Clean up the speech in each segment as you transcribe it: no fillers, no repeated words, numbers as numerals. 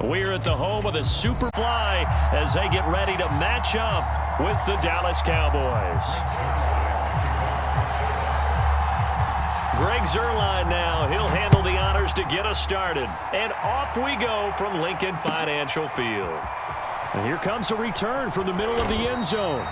We're at the home of the Superfly as they get ready to match up with the Dallas Cowboys. Greg Zuerlein now. He'll handle the honors to get us started. And off we go from Lincoln Financial Field. And here comes a return from the middle of the end zone.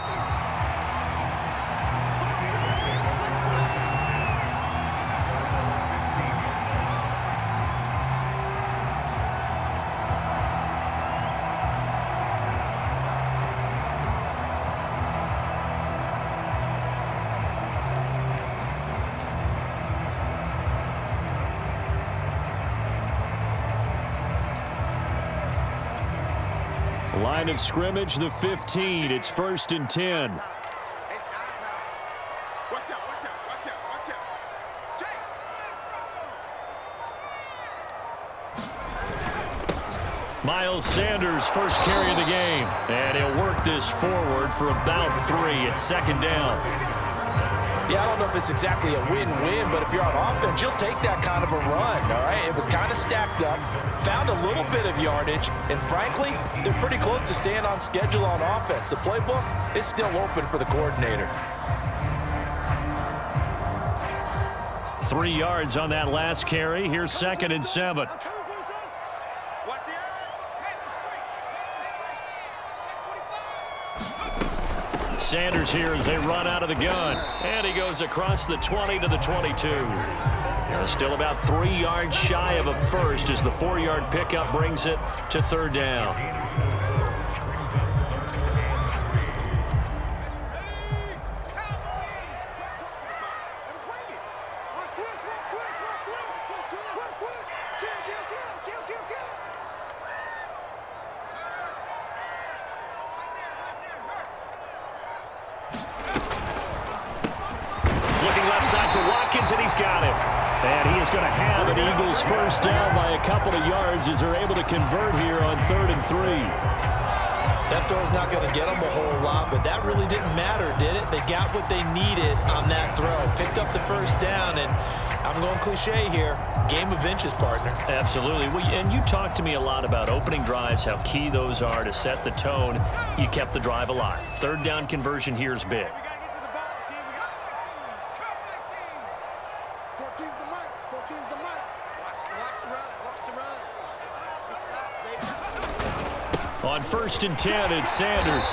Line of scrimmage, the 15. It's 1st and 10. Miles Sanders, first carry of the game. And he'll work this forward for about 3 at 2nd down. Yeah, I don't know if it's exactly a win-win, but if you're on offense, you'll take that kind of a run, all right? It was kind of stacked up, found a little bit of yardage, and frankly, they're pretty close to staying on schedule on offense. The playbook is still open for the coordinator. 3 yards on that last carry. Here's 2nd and 7. Sanders here as they run out of the gun. And he goes across the 20 to the 22. Still about 3 yards shy of a first as the 4-yard pickup brings it to 3rd down. And he's got it. And he is going to have an Eagles first down by a couple of yards as they're able to convert here on 3rd and 3. That throw's not going to get them a whole lot, but that really didn't matter, did it? They got what they needed on that throw. Picked up the first down, and I'm going cliche here. Game of inches, partner. Absolutely. Well, and you talked to me a lot about opening drives, how key those are to set the tone. You kept the drive alive. 3rd down conversion here is big. On 1st and 10, it's Sanders.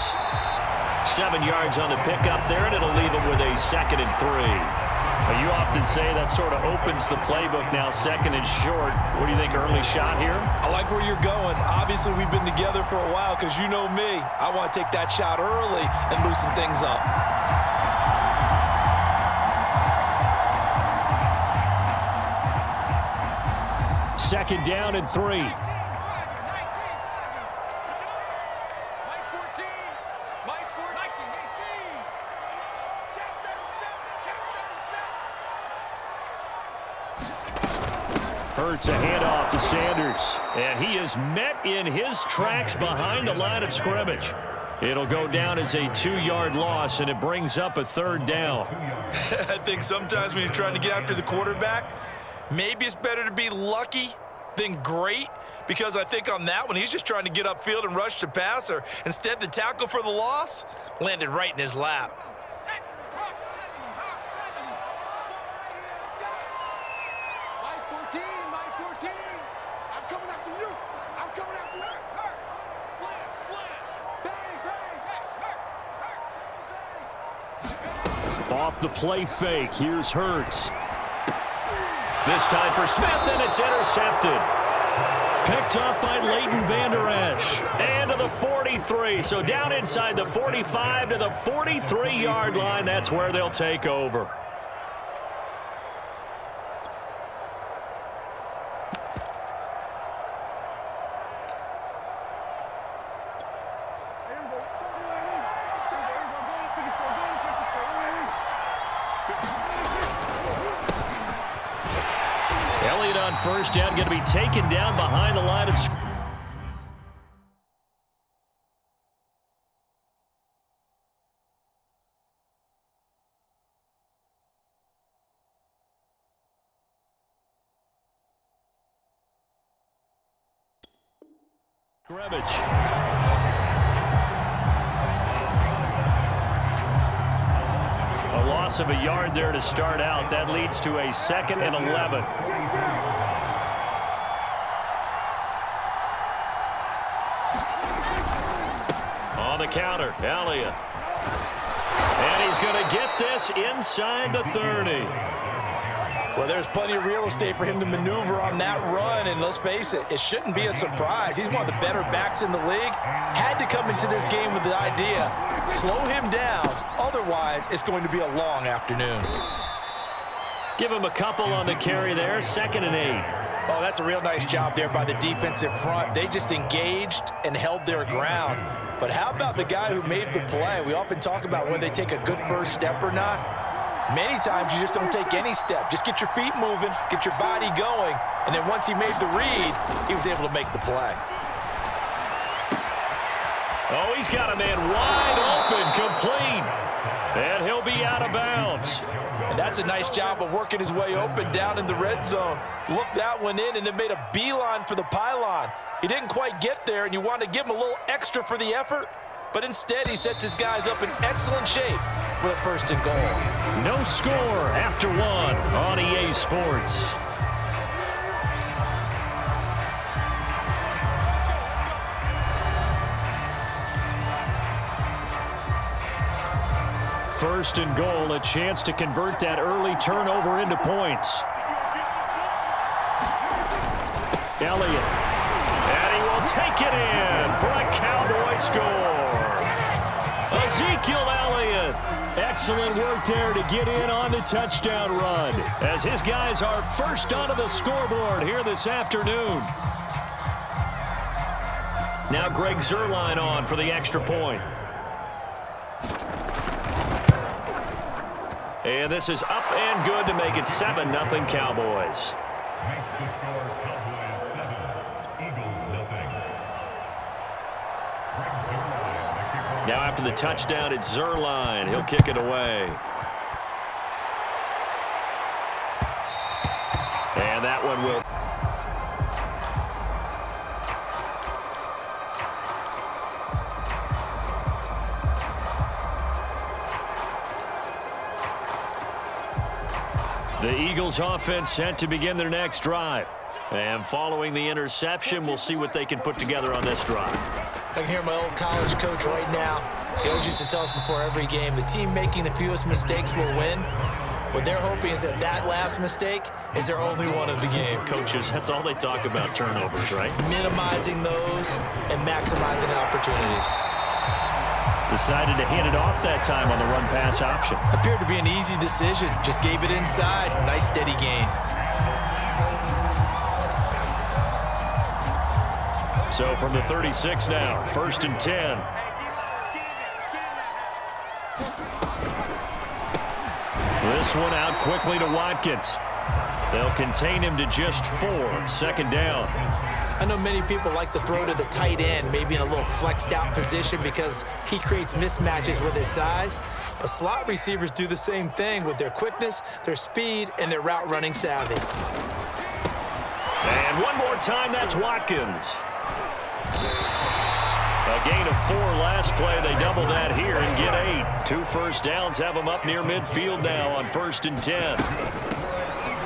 7 yards on the pickup there, and it'll leave him with a 2nd and 3. Now, you often say that sort of opens the playbook now, 2nd and short. What do you think, early shot here? I like where you're going. Obviously, we've been together for a while because you know me. I want to take that shot early and loosen things up. Second down and 3. Hurts a handoff to Sanders. And he is met in his tracks behind the line of scrimmage. It'll go down as a 2-yard loss, and it brings up a 3rd down. I think sometimes when you're trying to get after the quarterback, maybe it's better to be lucky than great, because I think on that one, he's just trying to get upfield and rush the passer. Instead, the tackle for the loss landed right in his lap. Off the play fake, here's Hurts. This time for Smith, and it's intercepted. Picked up by Leighton Vander Esch. And to the 43, so down inside the 45 to the 43-yard line. That's where they'll take over. Elliott on first down, going to be taken down behind the line of scrimmage. Scrimmage. A loss of a yard there to start out. That leads to a 2nd and 11. On the counter, Elliott. And he's going to get this inside the 30. Well, there's plenty of real estate for him to maneuver on that run, and let's face it, it shouldn't be a surprise. He's one of the better backs in the league. Had to come into this game with the idea, slow him down, otherwise it's going to be a long afternoon. Give him a couple on the carry there, 2nd and 8. Oh, that's a real nice job there by the defensive front. They just engaged and held their ground. But how about the guy who made the play? We often talk about whether they take a good first step or not. Many times you just don't take any step. Just get your feet moving, get your body going, and then once he made the read, he was able to make the play. Oh, he's got a man wide open, complete. And he'll be out of bounds. And that's a nice job of working his way open down in the red zone. Looked that one in and then made a beeline for the pylon. He didn't quite get there, and you want to give him a little extra for the effort, but instead he sets his guys up in excellent shape with a 1st and goal. No score after 1 on EA Sports. First and goal, a chance to convert that early turnover into points. Elliott. And he will take it in for a Cowboy score. Ezekiel Elliott. Excellent work there to get in on the touchdown run, as his guys are first onto the scoreboard here this afternoon. Now Greg Zuerlein on for the extra point. And this is up and good to make it 7-0 Cowboys. Now after the touchdown, it's Zuerlein. He'll kick it away. And that one will. The Eagles offense set to begin their next drive. And following the interception, we'll see what they can put together on this drive. I can hear my old college coach right now. He always used to tell us before every game, the team making the fewest mistakes will win. What they're hoping is that that last mistake is their only one of the game. Coaches, that's all they talk about, turnovers, right? Minimizing those and maximizing opportunities. Decided to hand it off that time on the run-pass option. Appeared to be an easy decision. Just gave it inside. Nice steady gain. So from the 36 now, 1st and 10. This one out quickly to Watkins. They'll contain him to just 4. 2nd down. I know many people like to throw to the tight end, maybe in a little flexed out position because he creates mismatches with his size. But slot receivers do the same thing with their quickness, their speed, and their route running savvy. And one more time, that's Watkins. A gain of 4 last play. They double that here and get 8. 2 first downs have them up near midfield now on 1st and 10.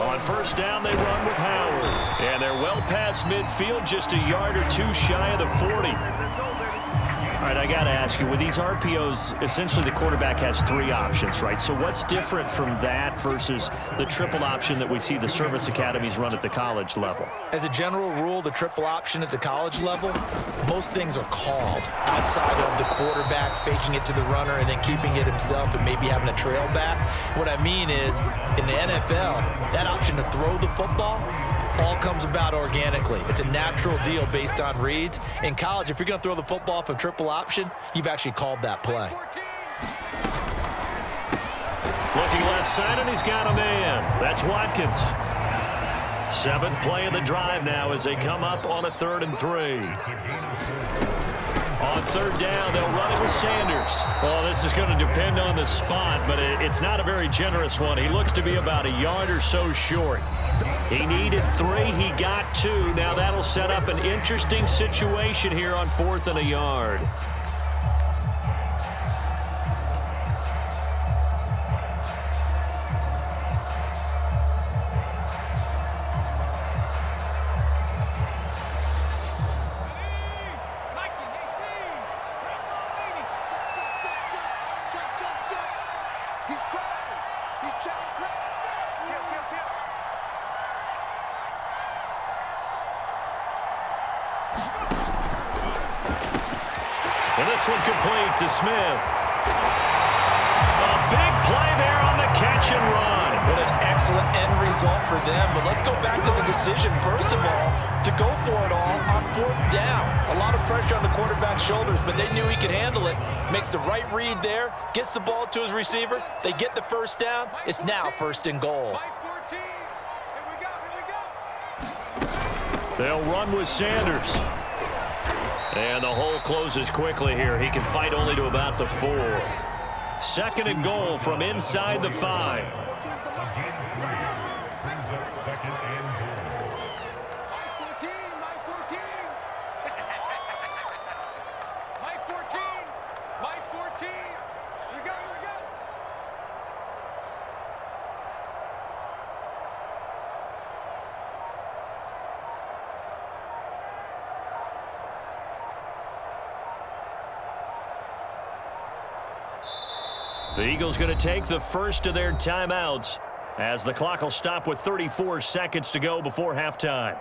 On 1st down, they run with Howard. And they're well past midfield, just a yard or 2 shy of the 40. All right, I got to ask you, with these RPOs, essentially the quarterback has 3 options, right? So what's different from that versus the triple option that we see the service academies run at the college level? As a general rule, the triple option at the college level, most things are called outside of the quarterback faking it to the runner and then keeping it himself and maybe having a trail back. What I mean is, in the NFL, that option to throw the football all comes about organically. It's a natural deal based on reads. In college, if you're going to throw the football off a triple option, you've actually called that play. Looking left side, and he's got a man. That's Watkins. 7th play of the drive now as they come up on a 3rd and 3. On 3rd down, they'll run it with Sanders. Well, this is going to depend on the spot, but it's not a very generous one. He looks to be about a yard or so short. He needed 3. He got 2. Now that'll set up an interesting situation here on 4th and a yard. And this one complete to Smith. A big play there on the catch and run. What an excellent end result for them. But let's go back to the decision, first of all, to go for it all on 4th down. A lot of pressure on the quarterback's shoulders, but they knew he could handle it. Makes the right read there, gets the ball to his receiver. They get the first down. It's now 1st and goal. They'll run with Sanders. And the hole closes quickly here. He can fight only to about the 4. 2nd and goal from inside the 5. The Eagles going to take the first of their timeouts as the clock will stop with 34 seconds to go before halftime.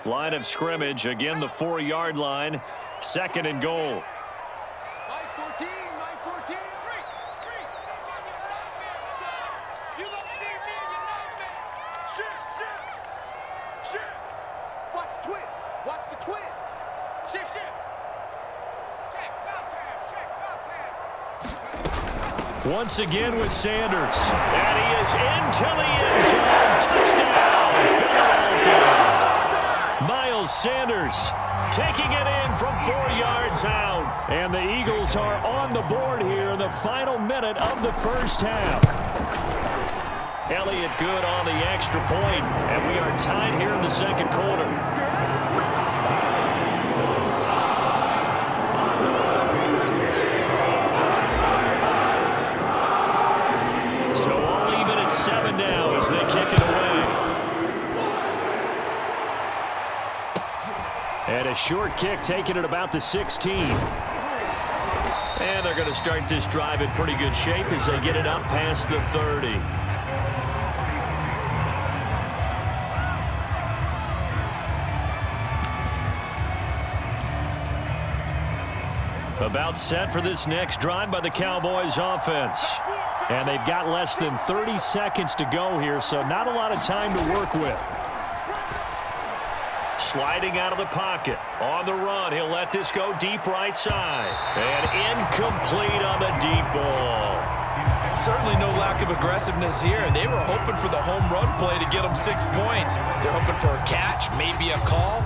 Line of scrimmage, again the 4-yard line, 2nd and goal. Once again with Sanders. And he is into the end zone. Touchdown, Philadelphia. Miles Sanders taking it in from 4 yards out. And the Eagles are on the board here in the final minute of the first half. Elliott good on the extra point, and we are tied here in the 2nd quarter. Now as they kick it away. And a short kick taken at about the 16. And they're going to start this drive in pretty good shape as they get it up past the 30. About set for this next drive by the Cowboys offense. And they've got less than 30 seconds to go here, so not a lot of time to work with. Sliding out of the pocket. On the run, he'll let this go deep right side. And incomplete on the deep ball. Certainly no lack of aggressiveness here. They were hoping for the home run play to get them 6 points. They're hoping for a catch, maybe a call,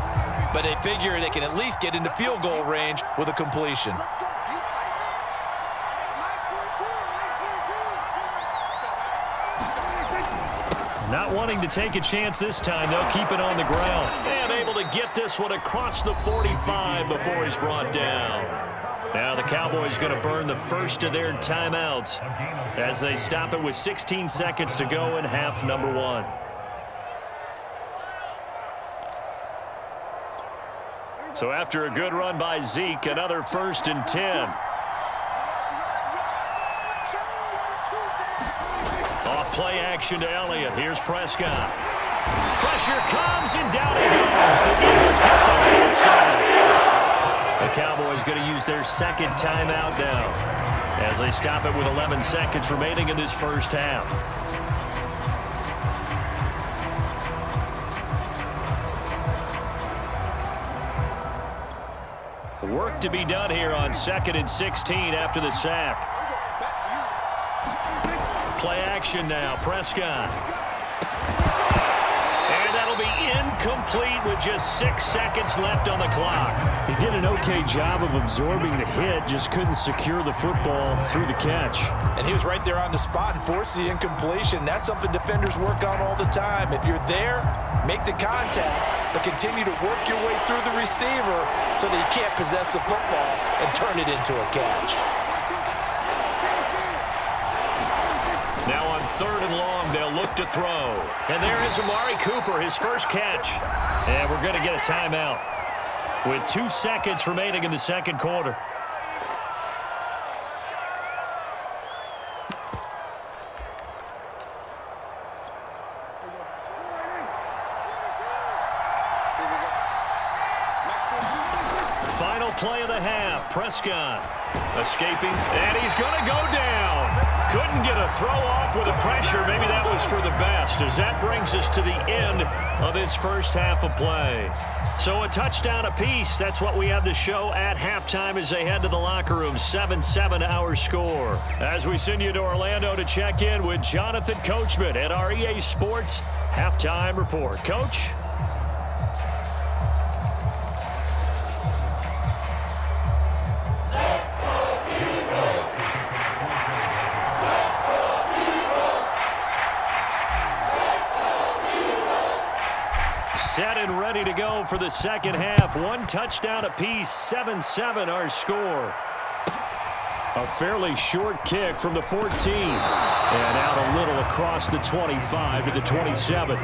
but they figure they can at least get into field goal range with a completion. Not wanting to take a chance this time, they'll keep it on the ground. And able to get this one across the 45 before he's brought down. Now the Cowboys going to burn the first of their timeouts as they stop it with 16 seconds to go in half number 1. So after a good run by Zeke, another 1st and 10. Play action to Elliott. Here's Prescott. Pressure comes and down he goes. The Eagles get the inside. The Cowboys going to use their 2nd timeout now as they stop it with 11 seconds remaining in this first half. Work to be done here on 2nd and 16 after the sack. Play action now, Prescott. And that'll be incomplete with just 6 seconds left on the clock. He did an okay job of absorbing the hit, just couldn't secure the football through the catch. And he was right there on the spot and forced the incompletion. That's something defenders work on all the time. If you're there, make the contact, but continue to work your way through the receiver so that you can't possess the football and turn it into a catch. Now on 3rd and long, they'll look to throw. And there is Amari Cooper, his first catch. And we're going to get a timeout with 2 seconds remaining in the second quarter. Final play of the half. Prescott escaping, and he's going to go down. Couldn't get a throw off with the pressure. Maybe that was for the best, as that brings us to the end of this first half of play. So a touchdown apiece. That's what we have to show at halftime as they head to the locker room. 7-7 our score. As we send you to Orlando to check in with Jonathan Coachman at our EA Sports Halftime Report. Coach? Set and ready to go for the second half. 1 touchdown apiece, 7-7 our score. A fairly short kick from the 14. And out a little across the 25 to the 27.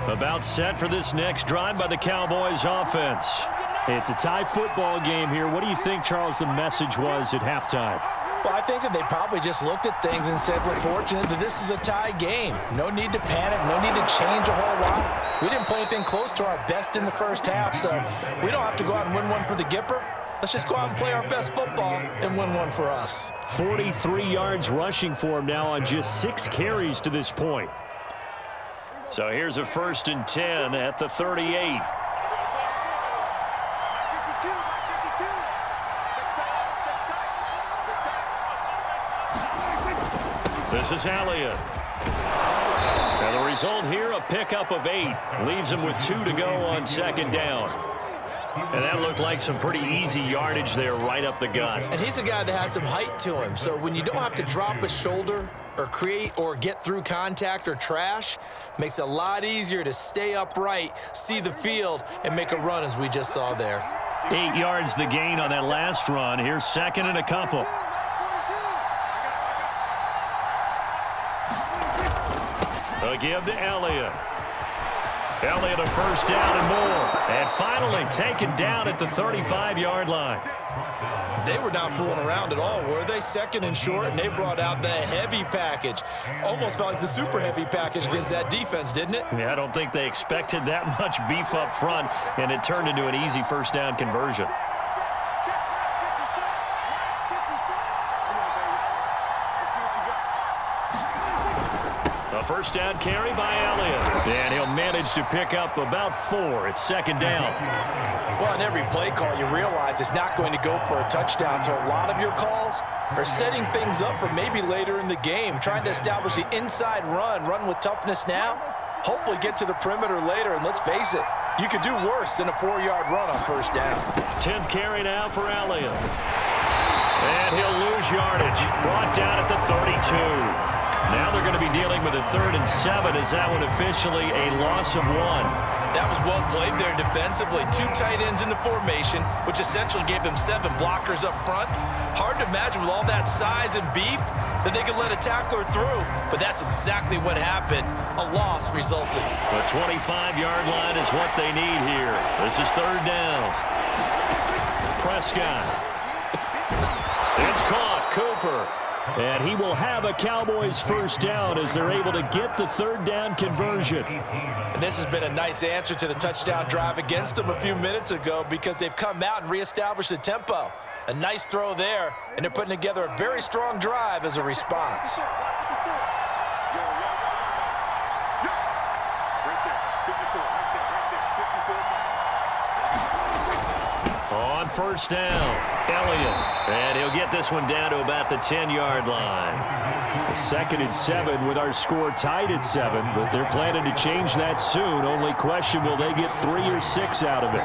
About set for this next drive by the Cowboys offense. It's a tie football game here. What do you think, Charles, the message was at halftime? Well, I think that they probably just looked at things and said, we're fortunate that this is a tie game. No need to panic. No need to change a whole lot. We didn't play anything close to our best in the first half, so we don't have to go out and win one for the Gipper. Let's just go out and play our best football and win one for us. 43 yards rushing for him now on just 6 carries to this point. So here's a 1st and 10 at the 38. This is Elliott. And the result here, a pickup of 8. Leaves him with 2 to go on 2nd down. And that looked like some pretty easy yardage there right up the gut. And he's a guy that has some height to him. So when you don't have to drop a shoulder or create or get through contact or trash, makes it a lot easier to stay upright, see the field, and make a run as we just saw there. 8 yards the gain on that last run. Here's 2nd and a couple. A give to Elliott. Elliott a 1st down and more. And finally taken down at the 35-yard line. They were not fooling around at all, were they? 2nd and short, and they brought out the heavy package. Almost felt like the super heavy package against that defense, didn't it? Yeah, I don't think they expected that much beef up front, and it turned into an easy 1st down conversion. A 1st down carry by Elliott. And he'll manage to pick up about 4. It's 2nd down. Well, in every play call, you realize it's not going to go for a touchdown. So a lot of your calls are setting things up for maybe later in the game, trying to establish the inside run with toughness now, hopefully get to the perimeter later. And let's face it, you could do worse than a 4-yard run on 1st down. 10th carry now for Elliott. And he'll lose yardage. Brought down at the 32. Now they're going to be dealing with a 3rd and 7. Is that one officially a loss of 1? That was well played there defensively. 2 tight ends in the formation, which essentially gave them 7 blockers up front. Hard to imagine with all that size and beef that they could let a tackler through, but that's exactly what happened. A loss resulted. The 25-yard line is what they need here. This is 3rd down. Prescott. It's caught. Cooper. And he will have a Cowboys 1st down as they're able to get the 3rd down conversion. And this has been a nice answer to the touchdown drive against them a few minutes ago because they've come out and reestablished the tempo. A nice throw there, and they're putting together a very strong drive as a response. first down. Elliott. And he'll get this one down to about the 10-yard line. A 2nd and 7 with our score tied at 7, but they're planning to change that soon. Only question, will they get 3 or 6 out of it?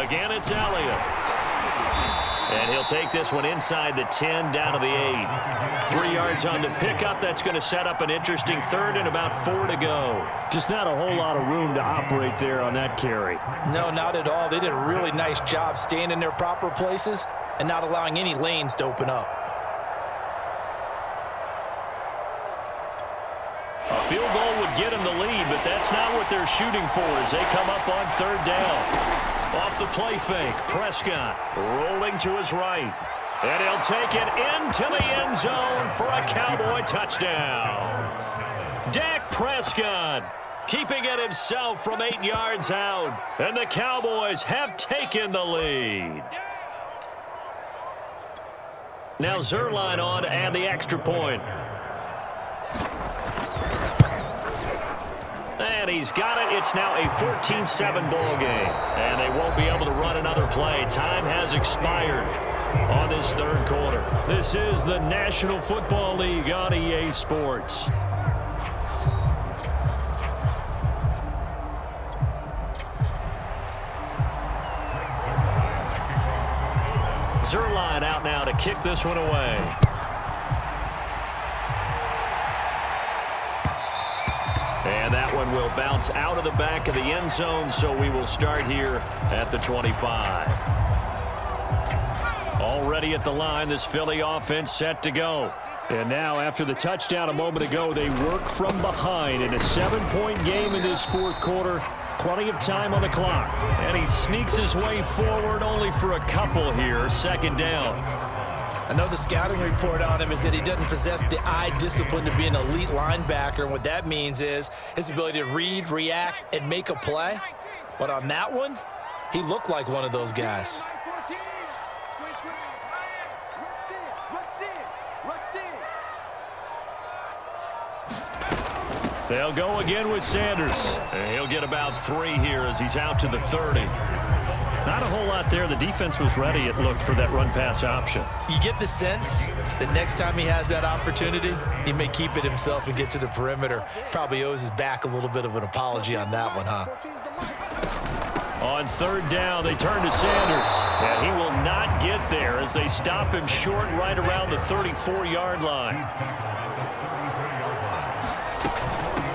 Again, it's Elliott. And he'll take this one inside the 10 down to the 8. 3 yards on the pickup. That's going to set up an interesting 3rd and about 4 to go. Just not a whole lot of room to operate there on that carry. No, not at all. They did a really nice job staying in their proper places and not allowing any lanes to open up. A field goal would get him the lead, but that's not what they're shooting for as they come up on 3rd down. Off the play fake, Prescott rolling to his right. And he'll take it into the end zone for a Cowboy touchdown. Dak Prescott keeping it himself from 8 yards out. And the Cowboys have taken the lead. Now Zerline on to add the extra point. And he's got it. It's now a 14-7 ball game. And they won't be able to run another play. Time has expired on this 3rd quarter. This is the National Football League on EA Sports. Zerline out now to kick this one away. And that one will bounce out of the back of the end zone, so we will start here at the 25. Already at the line, this Philly offense set to go. And now, after the touchdown a moment ago, they work from behind in a 7-point game in this 4th quarter. Plenty of time on the clock. And he sneaks his way forward only for a couple here. 2nd down. I know the scouting report on him is that he doesn't possess the eye discipline to be an elite linebacker, and what that means is his ability to read, react, and make a play. But on that one, he looked like one of those guys. They'll go again with Sanders. And he'll get about 3 here as he's out to the 30. Not a whole lot there. The defense was ready, it looked, for that run-pass option. You get the sense that next time he has that opportunity, he may keep it himself and get to the perimeter. Probably owes his back a little bit of an apology on that one, huh? On 3rd down, they turn to Sanders. And he will not get there as they stop him short right around the 34-yard line.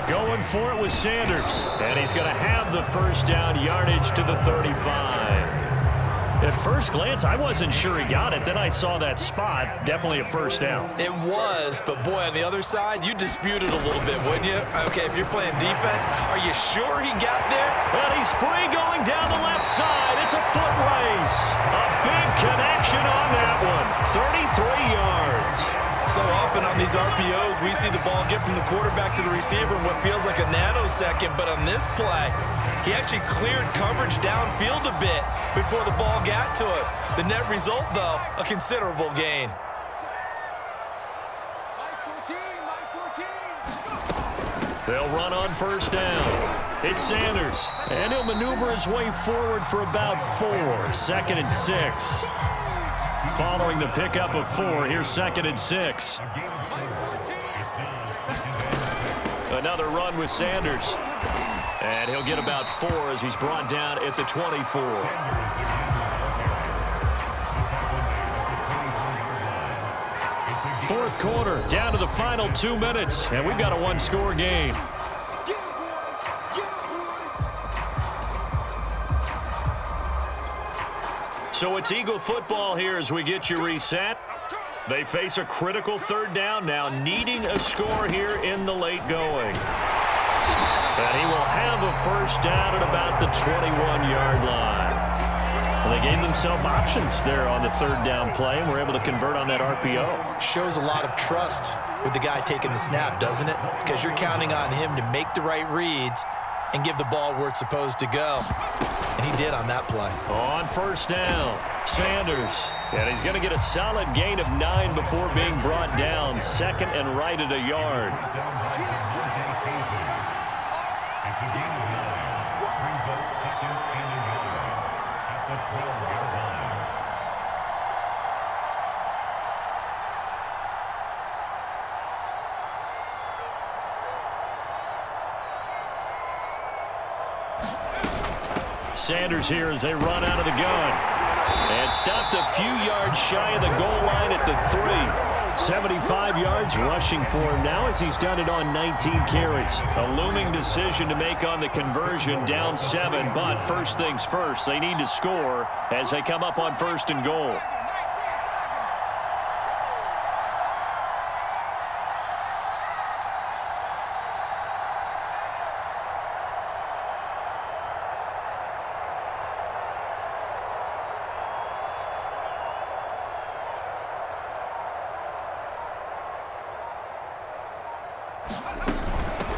Going for it with Sanders. And he's going to have the 1st down, yardage to the 35. At first glance, I wasn't sure he got it. Then I saw that spot. Definitely a 1st down. It was, but boy, on the other side, you dispute it a little bit, wouldn't you? Okay, if you're playing defense, are you sure he got there? And he's free going down the left side. It's a foot race. A big connection on that one. 33 yards. So often on these RPOs, we see the ball get from the quarterback to the receiver in what feels like a nanosecond. But on this play, he actually cleared coverage downfield a bit before the ball got to him. The net result, though, a considerable gain. They'll run on 1st down. It's Sanders. And he'll maneuver his way forward for about 4. 2nd and 6. Following the pickup of 4, here's 2nd and 6. Another run with Sanders. And he'll get about 4 as he's brought down at the 24. Fourth quarter, down to the final 2 minutes, and we've got a 1-score game. So it's Eagle football here as we get you reset. They face a critical 3rd down now, needing a score here in the late going. And he will have a 1st down at about the 21-yard line. Well, they gave themselves options there on the 3rd down play, and were able to convert on that RPO. Shows a lot of trust with the guy taking the snap, doesn't it? Because you're counting on him to make the right reads and give the ball where it's supposed to go. And he did on that play. On 1st down, Sanders. And he's going to get a solid gain of 9 before being brought down. 2nd and right at a yard. Sanders here as they run out of the gun. And stopped a few yards shy of the goal line at the 3. 75 yards rushing for him now as he's done it on 19 carries. A looming decision to make on the conversion, down 7. But first things first, they need to score as they come up on 1st and goal.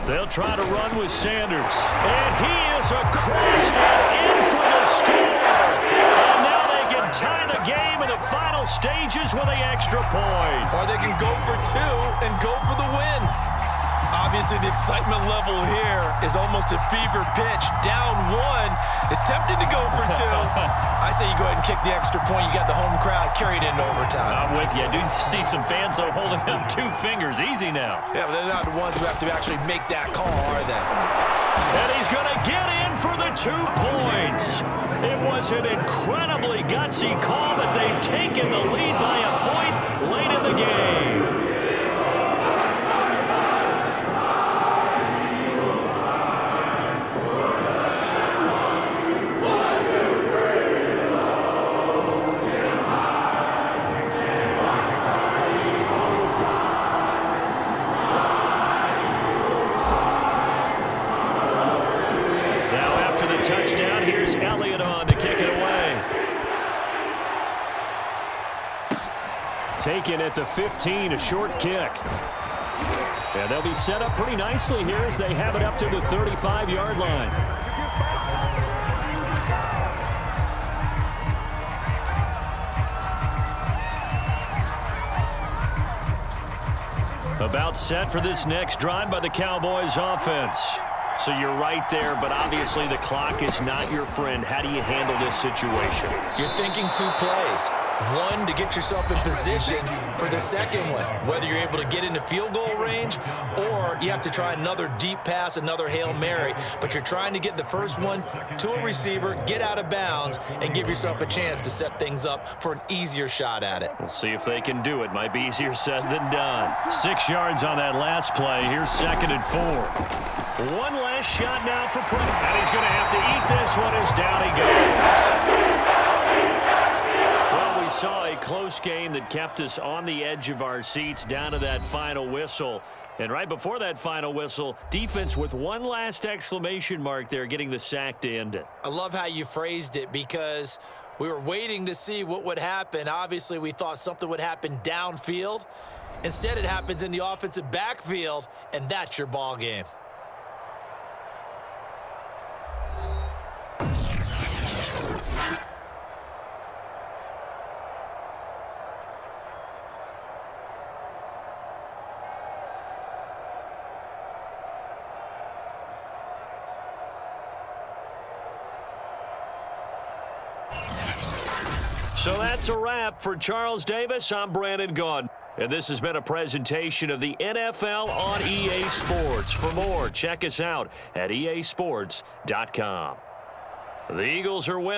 They'll try to run with Sanders. And he is across and in for the score. And now they can tie the game in the final stages with an extra point. Or they can go for 2 and go for the win. Obviously, the excitement level here is almost a fever pitch. Down 1 is tempted to go for 2. I say you go ahead and kick the extra point. You got the home crowd carried into overtime. I'm with you. I do see some fans, though, holding up 2 fingers. Easy now. Yeah, but they're not the ones who have to actually make that call, are they? And he's going to get in for the 2 points. It was an incredibly gutsy call, but they've taken the lead by a point late in the game. Touchdown. Here's Elliott on to kick it away. Taken at the 15, a short kick. And they'll be set up pretty nicely here as they have it up to the 35-yard line. About set for this next drive by the Cowboys offense. So you're right there, but obviously the clock is not your friend. How do you handle this situation? You're thinking 2 plays. 1, to get yourself in position for the second one, whether you're able to get into field goal range or you have to try another deep pass, another Hail Mary. But you're trying to get the first one to a receiver, get out of bounds, and give yourself a chance to set things up for an easier shot at it. We'll see if they can do it. Might be easier said than done. 6 yards on that last play. Here's 2nd and 4. One last shot now for Pratt. And he's going to have to eat this one as down he goes. Well, we saw a close game that kept us on the edge of our seats down to that final whistle. And right before that final whistle, defense with one last exclamation mark there, getting the sack to end it. I love how you phrased it because we were waiting to see what would happen. Obviously, we thought something would happen downfield. Instead, it happens in the offensive backfield, and that's your ball game. So that's a wrap for Charles Davis. I'm Brandon Gaudin. And this has been a presentation of the NFL on EA Sports. For more, check us out at easports.com. The Eagles are winning.